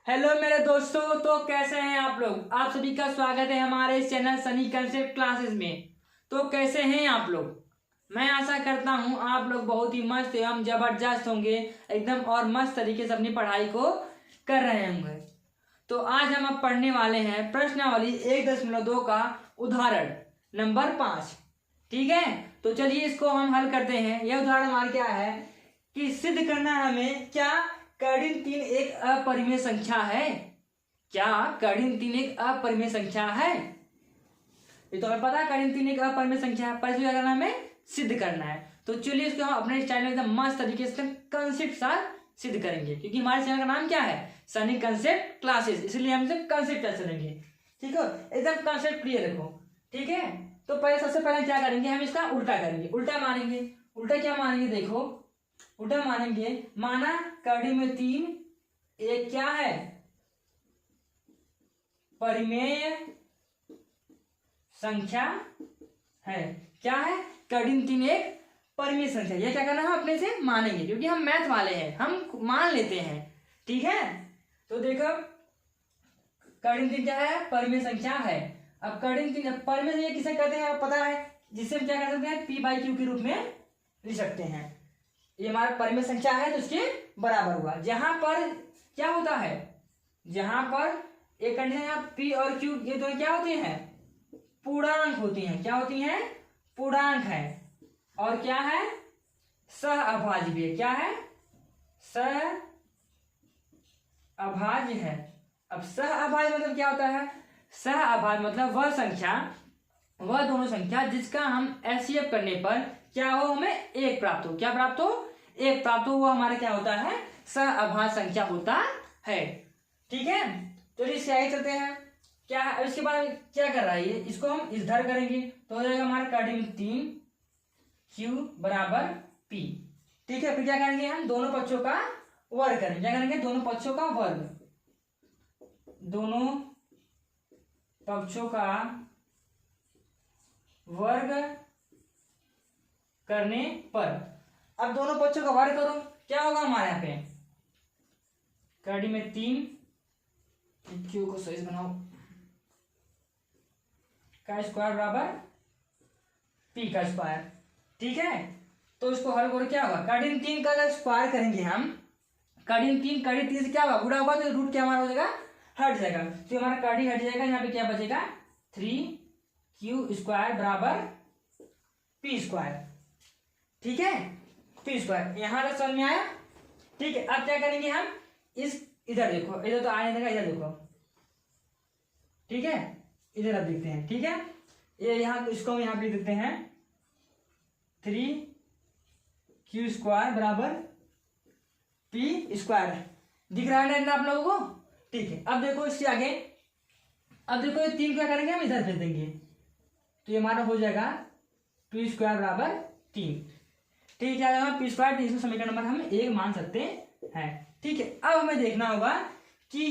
Hello मेरे दोस्तों, तो कैसे हैं आप लोग। आप सभी का स्वागत है हमारे इस चैनल सनी कंसेप्ट क्लासेस में। तो कैसे हैं आप लोग। मैं आशा करता हूं आप लोग बहुत ही मस्त एवं जबरदस्त होंगे एकदम, और मस्त तरीके से अपनी पढ़ाई को कर रहे होंगे। तो आज हम अब पढ़ने वाले हैं प्रश्नावली 1.2 का उदाहरण नंबर 5। ठीक है, तो चलिए इसको हम हल करते हैं। यह उदाहरण हमारा क्या है कि सिद्ध करना हमें क्या कर्ण 3 एक अपरिमेय संख्या है। क्या कर्ण 3 एक अपरिमेय संख्या है। ये तो हमें पता है कर्ण 3 एक अपरिमेय संख्या है, पर इसको करना हमें सिद्ध करना है। तो चलिए इसको हम अपने स्टाइल में एकदम मस्त तरीके से कंसेप्ट साथ सिद्ध करेंगे, क्योंकि हमारे चैनल का नाम क्या है, सनी कंसेप्ट क्लासेस, इसलिए हम इसे कंसेप्ट से चलेंगे। ठीक है, एकदम कंसेप्ट क्लियर रखो। ठीक है, तो पहले सबसे पहले क्या करेंगे, हम इसका उल्टा करेंगे। उल्टा मानेंगे। उल्टा क्या मानेंगे, देखो उल्टा मानेंगे। माना कड़ी में 3 एक क्या है, परिमेय संख्या है। क्या है, कड़ी में 3 एक परिमेय संख्या। यह क्या करना है, अपने से मानेंगे, क्योंकि हम मैथ वाले हैं, हम मान लेते हैं। ठीक है, तो देखो कड़ी में 3 क्या है, परिमेय संख्या है। अब कड़ी में 3 परिमेय संख्या किसे कहते हैं आप पता है, जिससे हम क्या कर सकते हैं, p/q के रूप में लिख सकते हैं। ये हमारा परिमेय संख्या है तो इसके बराबर हुआ। जहां पर क्या होता है, जहां पर एक कंडीशन p और q ये दोनों क्या होती हैं, पूर्णांक होती हैं। क्या होती हैं, पूर्णांक है। और क्या है, सह अभाज्य भी है। क्या है, सह अभाज्य है। अब सह अभाज्य मतलब क्या होता है, सह अभाज्य मतलब वह संख्या, वह दोनों संख्या जिसका हम एचसीएफ करने पर क्या हो, हमें एक प्राप्त हो। क्या प्राप्त हो, एक प्राप्त हो। वो हमारा क्या होता है, सह अभाज्य संख्या होता है। ठीक है, तो इससे आगे चलते हैं। क्या है, इसके बाद क्या कर रहा है ये, इसको हम इधर करेंगे तो हो जाएगा हमारा कड़ी में 3 q बराबर p। ठीक है, फिर क्या करेंगे, हम दोनों पक्षों का वर्ग करेंगे। क्या करेंगे, दोनों पक्षों का वर्ग। दोनों पक्षों का वर्ग करने पर, अब दोनों पक्षों का वर्ग करो, क्या होगा हमारे यहाँ पे, कड़ी में 3 क्यू को सही बनाओ का स्क्वायर बराबर p का स्क्वायर। ठीक है, तो इसको हल करो, क्या होगा, कड़ी में 3 का स्क्वायर करेंगे हम। कड़ी में 3 कड़ी 3 से क्या होगा, गुणा होगा तो रूट क्या हमारा हो जाएगा, हट जाएगा। तो हमारा कड़ी हट जाएगा, यहाँ पे क्या बचेगा, 3q स्क्वायर बराबर p स्क्वायर। ठीक है, p स्क्वायर यहाँ तक समझ में आया। ठीक है, अब क्या करेंगे हम, इस इधर देखो, इधर तो आने देगा, इधर देखो। ठीक है, इधर अब देखते हैं। ठीक है, ये यहाँ इसको हम यहाँ पे देखते हैं, 3q स्क्वायर बराबर p स्क्वायर। दिख रहा है ना आप लोगों को। ठीक है, अब देखो इसके आगे, अब देखो ये 3 क्या करेंगे, हम इधर भेज देंगे, तो ये हमारा हो जाएगा p स्क्वायर बराबर 3। ठीक है, क्या होगा, p स्क्वायर 3 समीकरण नंबर हम 1 मान सकते हैं। ठीक है, अब हमें देखना होगा कि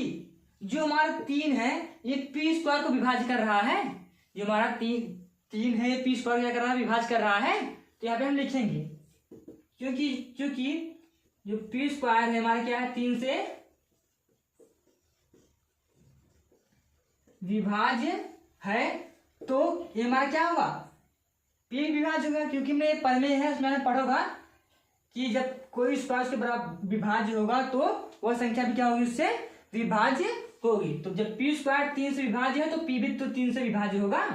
जो हमारा 3 है ये p स्क्वायर को विभाजित कर रहा है। जो हमारा 3 है ये p स्क्वायर क्या कर रहा है, विभाजित कर रहा है। तो यहाँ पे हम लिखेंगे, क्योंकि जो p स्क्वायर है हमारा क्या है, 3 से विभाज्य है, तो ये हमारा क्या होगा, p विभाज्य होगा। क्योंकि में परिमेय है, उसमें मैंने पढ़ोगा कि जब कोई स्क्वायर के बराबर विभाज्य होगा तो वह संख्या भी क्या होगी, उससे विभाज्य होगी। तो जब p स्क्वायर 3 से विभाज्य है तो p भी तो 3 से विभाज्य होगा,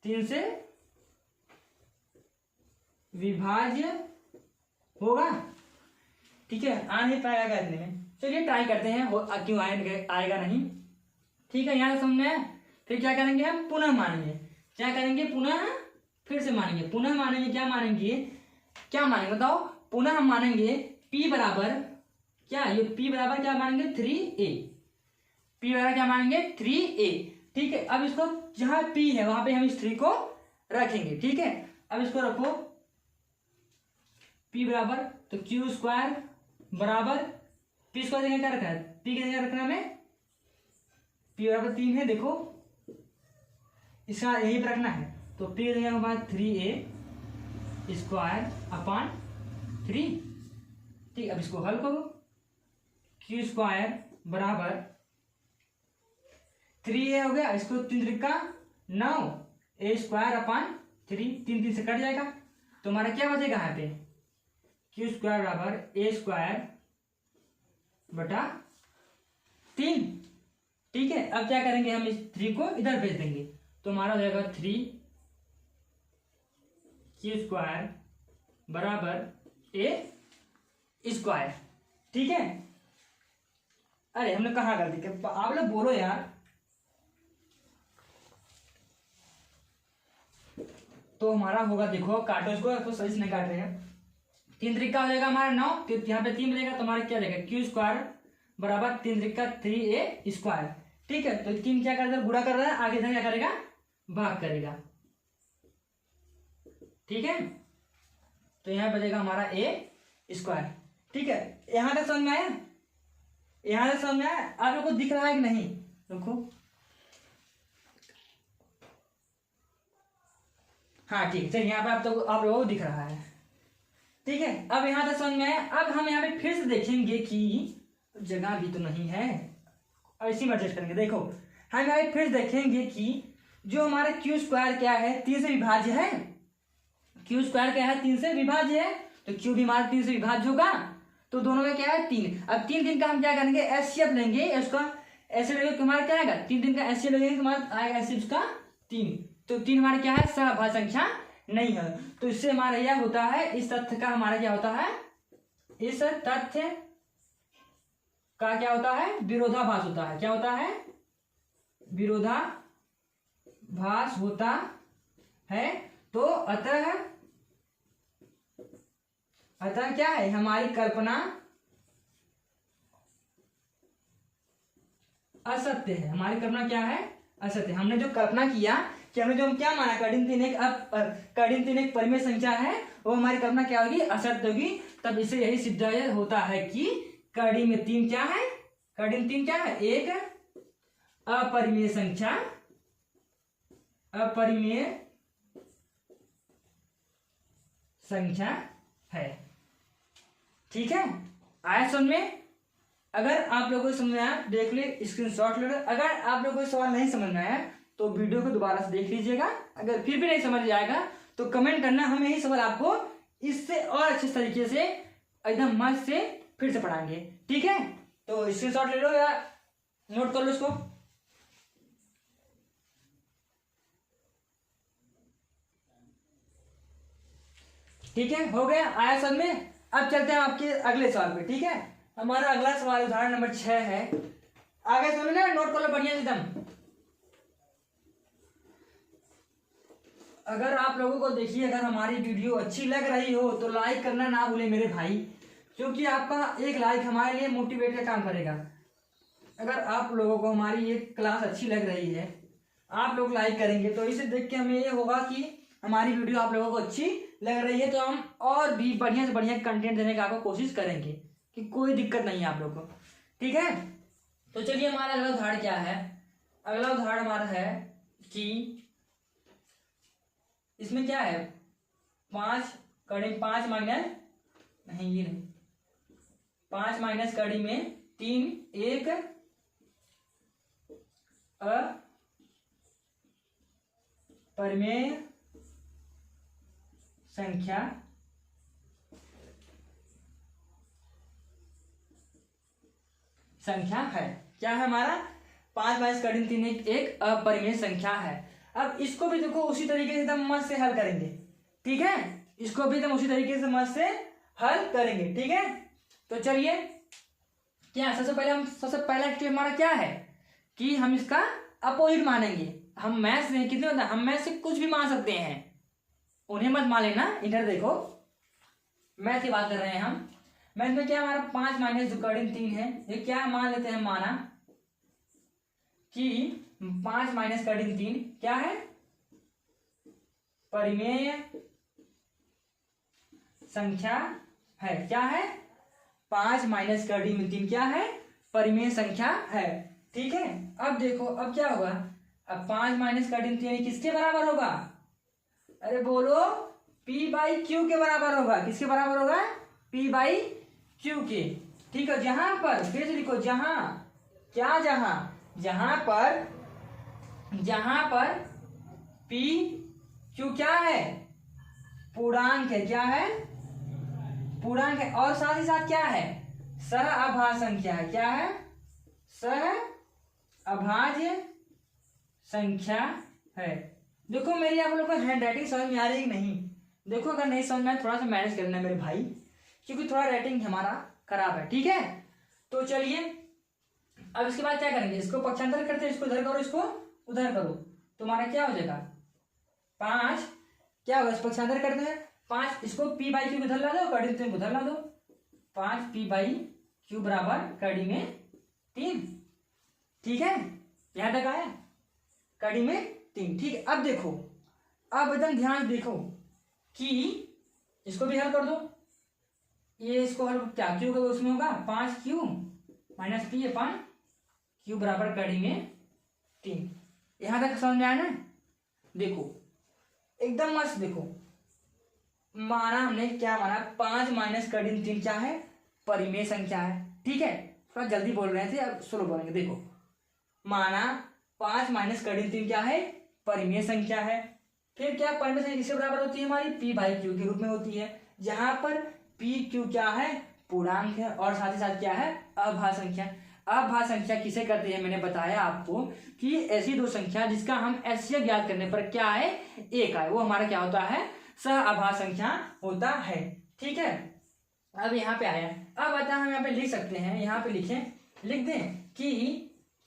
3 से विभाज्य होगा। ठीक है, आ नहीं पाएगा करने में, चलिए ट्राई करते हैं, क्यों आएगा नहीं। ठीक है, यहाँ समझ में। फिर क्या करेंगे, हम पुनः मानेंगे। क्या करेंगे, पुनः फिर से मानेंगे। पुनः मानेंगे, क्या मानेंगे, क्या मानेंगे बताओ, पुनः हम मानेंगे p बराबर क्या, ये p बराबर क्या मानेंगे, 3a। p बराबर क्या मानेंगे, 3a। ठीक है, अब इसको जहां p है वहां पे हम इस 3 को रखेंगे। ठीक है, अब इसको रखो, p बराबर तो q स्क्वायर बराबर p स्क्वायर जगह क्या रखना है, p की जगह रखना हमें p बराबर 3 है, देखो इसका यही पर रखना है। तो p की जगह हमारा 3a स्क्वायर अपॉन 3। ठीक, अब इसको हल करो, q स्क्वायर बराबर 3a हो गया, इसको 3 त्रिका 9, a स्क्वायर अपॉन 3, 3 से कट जाएगा तो हमारा क्या बचेगा यहाँ पे क्यू स्क्वायर बराबर a स्क्वायर बटा 3। ठीक है, अब क्या करेंगे हम इस 3 को इधर भेज देंगे तो हमारा हो जाएगा 3 क्यू स्क्वायर बराबर a स्क्वायर। ठीक है, अरे हमने कहा गलती कर, आप लोग बोलो यार। तो हमारा होगा, देखो काटो इसको, तो सही से नहीं काट रहे हैं। 3 त्रिका हो जाएगा हमारा 9, तो यहाँ पे 3 बचेगा तो हमारा क्या जाएगा क्यू स्क्वायर बराबर 3 त्रिका 3a स्क्वायर। ठीक है, तो 3 क्या कर रहा है, गुणा कर रहा है, आगे से क्या करेगा भाग करेगा। ठीक है, तो यहाँ बचेगा हमारा a स्क्वायर। ठीक है, यहाँ तक समझ में आया, यहाँ तक समझ में आया। आप लोग को दिख रहा है कि नहीं, देखो हाँ ठीक है, चलिए यहाँ पे आप लोगों को दिख रहा है। ठीक है, अब यहाँ तक समझ में आया। अब हम यहाँ पे फिर से देखेंगे कि जगह भी तो नहीं है, ऐसी में एडजस्ट करेंगे। देखो हम यहाँ पे फिर देखेंगे कि जो हमारा क्यू स्क्वायर क्या है 3 से विभाज्य है, क्यू स्क्वायर क्या है 3 से विभाज्य है, तो क्यू भी हमारा 3 से विभाज्य होगा, तो दोनों का क्या है 3। अब 3 का हम क्या करेंगे एचसीएफ लेंगे, उसका ऐसे लेंगे हमारा क्या आएगा 3 का एचसीएफ लेंगे हमारा आएगा ऐसे उसका 3, तो 3 हमारा क्या है सहभाज्य संख्या नहीं है। तो इससे हमारा यह होता है, इस तथ्य का हमारा क्या होता है, इस तथ्य का क्या होता है विरोधाभास होता है। क्या होता है विरोधाभास होता है। तो अतः क्या है हमारी कल्पना असत्य है। हमारी कल्पना क्या है असत्य। हमने जो कल्पना किया कि हमने जो हम क्या माना कठिन 3 एक परिमेय संख्या है, वो हमारी कल्पना क्या होगी असत्य होगी। तब इसे यही सिद्ध होता है कि कड़ी में 3 क्या है, कठिन 3 क्या है एक अपरिमेय संख्या, अपरिमेय संख्या है। ठीक है, आया समझ में। अगर आप लोगों को समझ में आया देख ले, स्क्रीनशॉट ले लो। अगर आप लोगों को सवाल नहीं समझ में आया तो वीडियो को दोबारा से देख लीजिएगा। अगर फिर भी नहीं समझ आएगा तो कमेंट करना, हम यही सवाल आपको इससे और अच्छे तरीके से एकदम मस्त से फिर से पढ़ाएंगे। ठीक है, तो स्क्रीनशॉट ले लो या नोट कर लो इसको। ठीक है, हो गया, आया समझ में। अब चलते हैं आपके अगले सवाल पे। ठीक है, हमारा अगला सवाल उदाहरण नंबर 6 है। आगे समझना, नोट कर लो बढ़िया एकदम। अगर आप लोगों को देखिए, अगर हमारी वीडियो अच्छी लग रही हो तो लाइक करना ना भूले मेरे भाई, क्योंकि आपका एक लाइक हमारे लिए मोटिवेट का काम करेगा। अगर आप लोगों को हमारी ये क्लास अच्छी लग रही है, आप लोग लाइक करेंगे तो इसे देख के हमें ये होगा कि हमारी वीडियो आप लोगों को अच्छी लग रही है, तो हम और भी बढ़िया से बढ़िया कंटेंट देने का आपको कोशिश करेंगे कि कोई दिक्कत नहीं है आप लोग को। ठीक है, तो चलिए हमारा अगला उदाहरण क्या है। अगला उदाहरण हमारा है कि इसमें क्या है 5 माइनस नहीं, ये नहीं, 5 माइनस कड़ी में 3 एक अपरिमेय संख्या है। क्या है हमारा 5 माइनस कड़ी 3 एक अपरिमेय संख्या है। अब इसको भी देखो उसी तरीके से एकदम मस्त से हल करेंगे। ठीक है, इसको भी एकदम उसी तरीके से मस्त से हल करेंगे। ठीक है, तो चलिए क्या सबसे पहला स्टेप हमारा क्या है कि हम इसका अपोजिट मानेंगे। हम मैथ्स में कितने होता है, हम मैथ्स से कुछ भी मान सकते हैं, उन्हें मत मान लेना। इधर देखो मैथ की बात कर रहे हैं हम। मैथ में क्या हमारा 5 माइनस जो कड़ी 3 है, ये क्या मान लेते हैं, माना कि 5 माइनस कड़ी 3 क्या है परिमेय संख्या है। क्या है 5 माइनस कड़ी में 3 क्या है परिमेय संख्या है। ठीक है, अब देखो अब क्या होगा, अब 5 माइनस कड़ी 3 किसके बराबर होगा, अरे बोलो P बाई क्यू के बराबर होगा। किसके बराबर होगा P बाई क्यू के। ठीक है, जहां पर फिर से लिखो, जहां क्या जहां पर पी क्यू क्या है, पूर्णांक है, क्या है, पूर्णांक है, और साथ ही साथ क्या है, सहअभाज्य संख्या है, क्या है, सहअभाज्य संख्या है। देखो मेरी आप लोग को हैंड राइटिंग समझ में आ रही है कि नहीं? देखो अगर नहीं समझ में आए थोड़ा सा मैनेज करना मेरे भाई, क्योंकि थोड़ा राइटिंग हमारा खराब है, ठीक है। तो चलिए अब इसके बाद क्या करेंगे, इसको पक्षांतर करते हैं, इसको इधर करो, इसको उधर करो, तुम्हारा क्या हो जाएगा 5, क्या होगा, इस पक्षांतर करते हैं 5, इसको पी बाई क्यू उधर ला दो, कड़ी में उधर ला दो, 5 पी बाई क्यू बराबर कड़ी में 3, ठीक है, यहां तक आया, कड़ी में 3, ठीक है। अब देखो, अब एकदम ध्यान देखो कि इसको भी हल कर दो, ये इसको हल क्या क्यू का उसमें होगा 5 क्यू माइनस पी है 5 क्यू बराबर कड़ी में 3, यहां तक समझ में आया ना? देखो एकदम मस्त, देखो माना हमने, क्या माना, 5 माइनस कड़ी में 3 क्या है, परिमेय संख्या है, ठीक है। थोड़ा जल्दी बोल रहे थे, अब स्लो बोलेंगे। देखो माना 5 माइनस कड़ी में 3 क्या है, परिमेय संख्या है। फिर क्या परिमेय संख्या किसके बराबर होती है, हमारी पी बाई क्यू के रूप में होती है, जहां पर पी क्यू क्या है, पूर्णांक है, और साथ ही साथ क्या है, अभाज्य संख्या। अभाज्य संख्या किसे कहते हैं, मैंने बताया आपको कि ऐसी दो संख्या जिसका हम एचसीएफ ज्ञात करने पर क्या है, एक आए, वो हमारा क्या होता है, सहअभाज्य संख्या होता है, ठीक है। अब यहाँ पे आया, अब आता हम यहाँ पे लिख सकते हैं, यहाँ पे लिख दें कि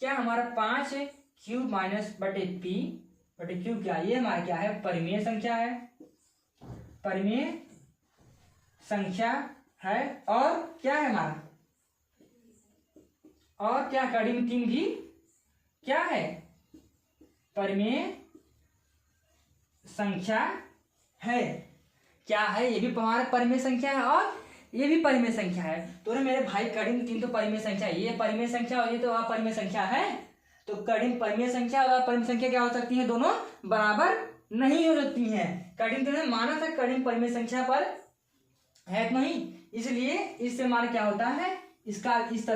क्या हमारा 5 क्यू माइनस बटे पी बटे क्यू, क्या ये हमारा क्या है, परिमेय संख्या है, परिमेय संख्या है, और क्या है हमारा, और क्या कड़ी में 3 भी क्या है, परिमेय संख्या है, क्या है, ये भी हमारा परिमेय संख्या है, और ये भी परिमेय संख्या है। तो मेरे भाई कड़ी में 3 तो परिमेय संख्या है, ये परिमेय संख्या और ये तो अपरिमेय संख्या है, तो कड़ी में परिमेय संख्या और अपरिमेय संख्या क्या हो सकती है, दोनों बराबर नहीं हो सकती हैं। कड़ी में माना था कड़ी में परिमेय संख्या पर है तो नहीं, इसलिए इससे हमारा क्या होता है, इसका इस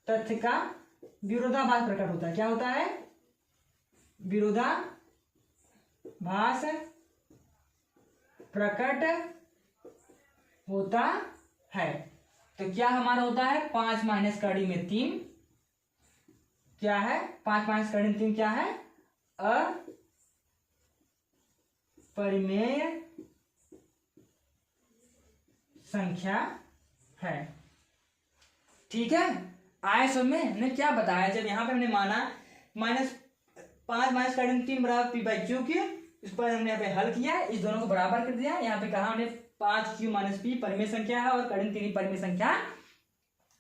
तथ्य का विरोधाभास प्रकट होता है, क्या होता है, विरोधाभास प्रकट होता है। तो क्या हमारा होता है, 5 माइनस कड़ी में 3 क्या है, 5 माइनस कड़ी में 3 क्या है, अपरिमेय संख्या है, ठीक है। आए समझ में, हमने क्या बताया, जब यहाँ पे हमने माना 5 माइनस कड़ी में 3 बराबर पी बाई क्यू की, इस पर हमने यहाँ पे हल किया, इस दोनों को बराबर कर दिया, यहाँ पे कहा हमने 5 क्यू माइनस पी परिमेय संख्या है और कड़ी में 3 परिमेय संख्या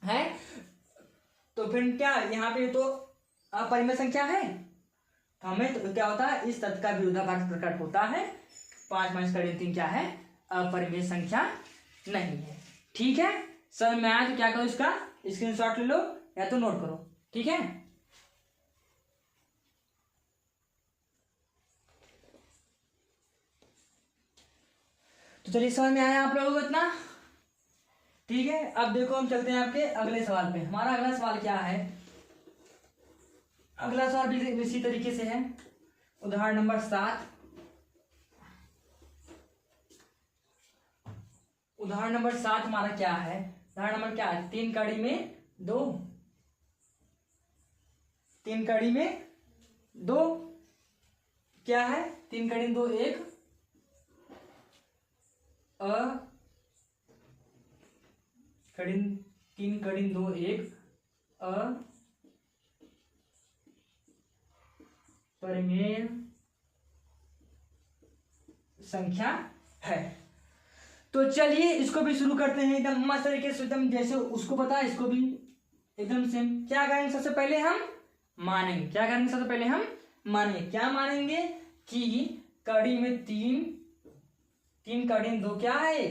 है, तो फिर क्या यहाँ पे तो अपरिमेय संख्या है, तो हमें तो क्या होता है, इस तथ्य का विरोधाभास प्रकट होता है, 5 माइनस कड़ी में 3 क्या है, अपरिमेय संख्या नहीं है, ठीक है। समझ में आया तो क्या करो, इसका स्क्रीनशॉट ले लो या तो नोट करो, ठीक है। तो चलिए समझ में आया आप लोगों को इतना, ठीक है। अब देखो हम चलते हैं आपके अगले सवाल पे। हमारा अगला सवाल क्या है, अगला सवाल भी इसी तरीके से है, उदाहरण नंबर 7। उदाहरण नंबर 7 हमारा क्या है, उदाहरण नंबर क्या है, 3 कड़ी में 2, 3 कड़ी में 2 क्या है, 3 कड़ी में 2 1 कड़ी 3 कड़ी में 2 1 अपरिमेय संख्या है। तो चलिए इसको भी शुरू करते हैं एकदम मस्त तरीके से, एकदम जैसे उसको पता है इसको भी एकदम सेम। क्या करेंगे, सबसे पहले हम मानेंगे, क्या करेंगे, सबसे पहले हम मानेंगे, क्या मानेंगे कि कड़ी में 3 कड़ी में 2 क्या है,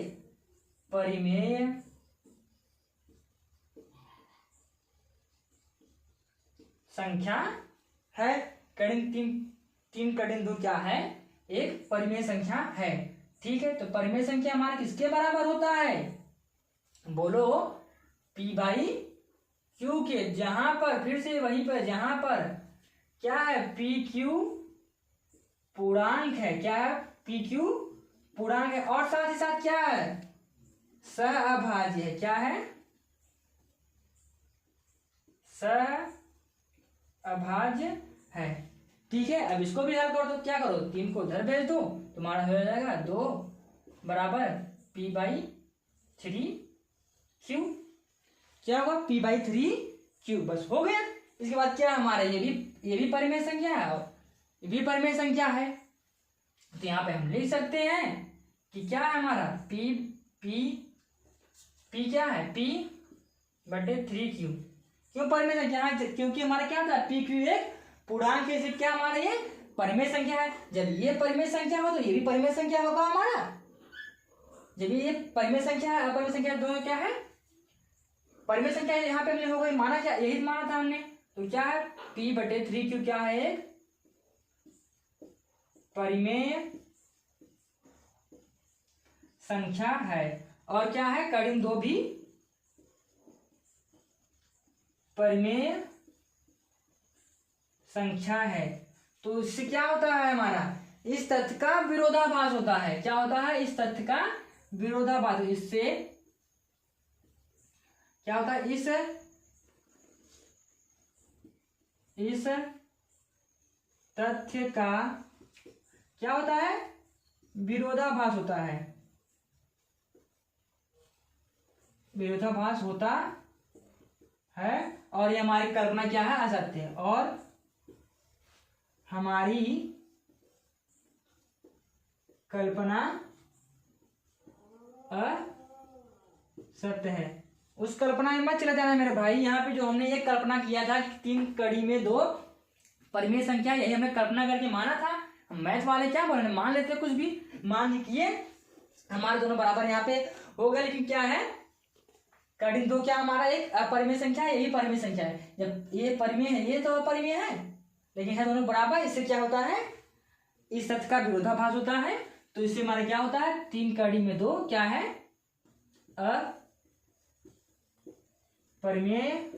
परिमेय संख्या है, कड़ी में 3 कड़ी में 2 क्या है, एक परिमेय संख्या है, ठीक है। तो परिमेय संख्या हमारा किसके बराबर होता है, बोलो, पी बाई क्योंकि जहां पर, फिर से वहीं पर, जहां पर क्या है, पी क्यू पूर्णांक है, क्या है, पी क्यू पूर्णांक है, और साथ ही साथ क्या है, सहअभाज्य है, क्या है, सहअभाज्य है। ठीक है, अब इसको भी हल कर दो, क्या करो, 3 को उधर भेज दो, तुम्हारा हो जाएगा 2 बराबर p/3q, क्या हुआ, p/3q, बस हो गया। इसके बाद क्या हमारा, ये भी परिमेय संख्या है और ये भी परिमेय संख्या है, तो यहाँ पे हम लिख सकते हैं कि क्या है हमारा p क्या है, p/3q। क्यों परिमेय संख्या है, क्योंकि हमारा क्या था, p q एक पूर्णांक है, क्या हमारा ये परिमेय संख्या है। जब ये परिमेय संख्या हो तो ये भी परिमेय संख्या होगा हमारा। जब ये परिमेय संख्या है, अपरिमेय संख्या दोनों क्या है, परिमेय संख्या है। यहाँ पे हमने हो गई माना, क्या यही माना था हमने, तो क्या है, p/3q क्या है, एक परिमेय संख्या है। और क्या है, कड़ी 2 भी परिमेय संख्या है। तो इससे क्या होता है हमारा, इस तथ्य का विरोधाभास होता है। क्या होता है, इस तथ्य का विरोधाभास। इससे क्या होता है, इस तथ्य का क्या होता है, विरोधाभास होता है, विरोधाभास होता है। और ये हमारी कल्पना क्या है, असत्य है, और हमारी कल्पना असत्य है। उस कल्पना में मत चला जाना मेरे भाई। यहाँ पे जो हमने ये कल्पना किया था कि 3 कड़ी में 2 परिमेय संख्या, यही हमने कल्पना करके माना था। हम मैथ वाले क्या बोले, मान लेते कुछ भी, मान किए, हमारे दोनों बराबर यहाँ पे हो गए। लेकिन क्या है, कड़ी 2 क्या हमारा एक अपरिमेय संख्या है, यही परिमेय संख्या है। जब ये परिमेय है, ये तो अपरिमेय है, लेकिन है दोनों बराबर। इससे क्या होता है, इस तथ्य का विरोधाभास होता है। तो इससे हमारा क्या होता है, 3 कड़ी में 2 क्या है, अपरिमेय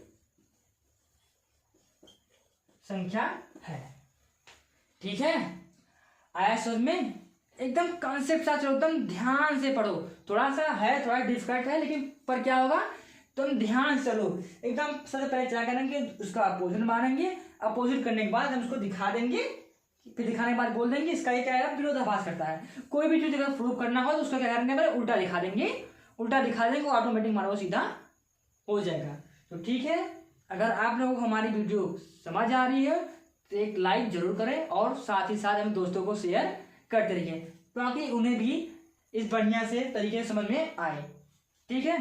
संख्या है। ठीक है, आया समझ में, एकदम कॉन्सेप्ट साथ चलो, एकदम ध्यान से पढ़ो। थोड़ा सा है, थोड़ा डिफिकल्ट है, लेकिन पर क्या होगा, तुम ध्यान से चलो एकदम। सबसे पहले क्या करेंगे, उसका अपोजिट मानेंगे, अपोजिट करने के बाद हम उसको दिखा देंगे, फिर दिखाने के बाद बोल देंगे इसका ये क्या है, विरोधाभास करता है। कोई भी चीज अगर प्रूव करना हो तो उसका क्या करेंगे, पहले उल्टा दिखा देंगे, उल्टा दिखा देंगे, ऑटोमेटिक मानो सीधा हो जाएगा। तो ठीक है, अगर आप लोगों को हमारी वीडियो समझ आ रही है तो एक लाइक जरूर करें, और साथ ही साथ हम दोस्तों को शेयर करते रहिए, ताकि उन्हें भी इस बढ़िया से तरीके से समझ में आए। ठीक है,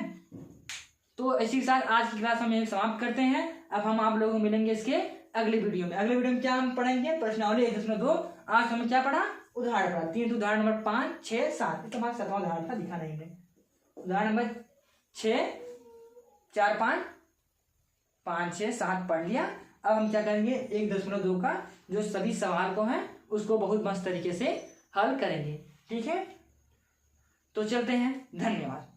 तो इसी के साथ आज की क्लास हम समाप्त करते हैं। अब हम आप लोगों को मिलेंगे इसके अगले वीडियो में। अगले वीडियो में क्या हम पढ़ेंगे, प्रश्नावली 1.2। आज हमने क्या पढ़ा, उदाहरण पढ़ा, 3 उदाहरण नंबर 5, 6, 7। तो हमारा 7वां उदाहरण था, दिखा नहीं है। उदाहरण नंबर 6, 4, 5, 6, 7 पढ़ लिया। अब हम क्या करेंगे, 1.2 का जो सभी सवाल को हैं उसको बहुत मस्त तरीके से हल करेंगे। ठीक है, तो चलते हैं, धन्यवाद।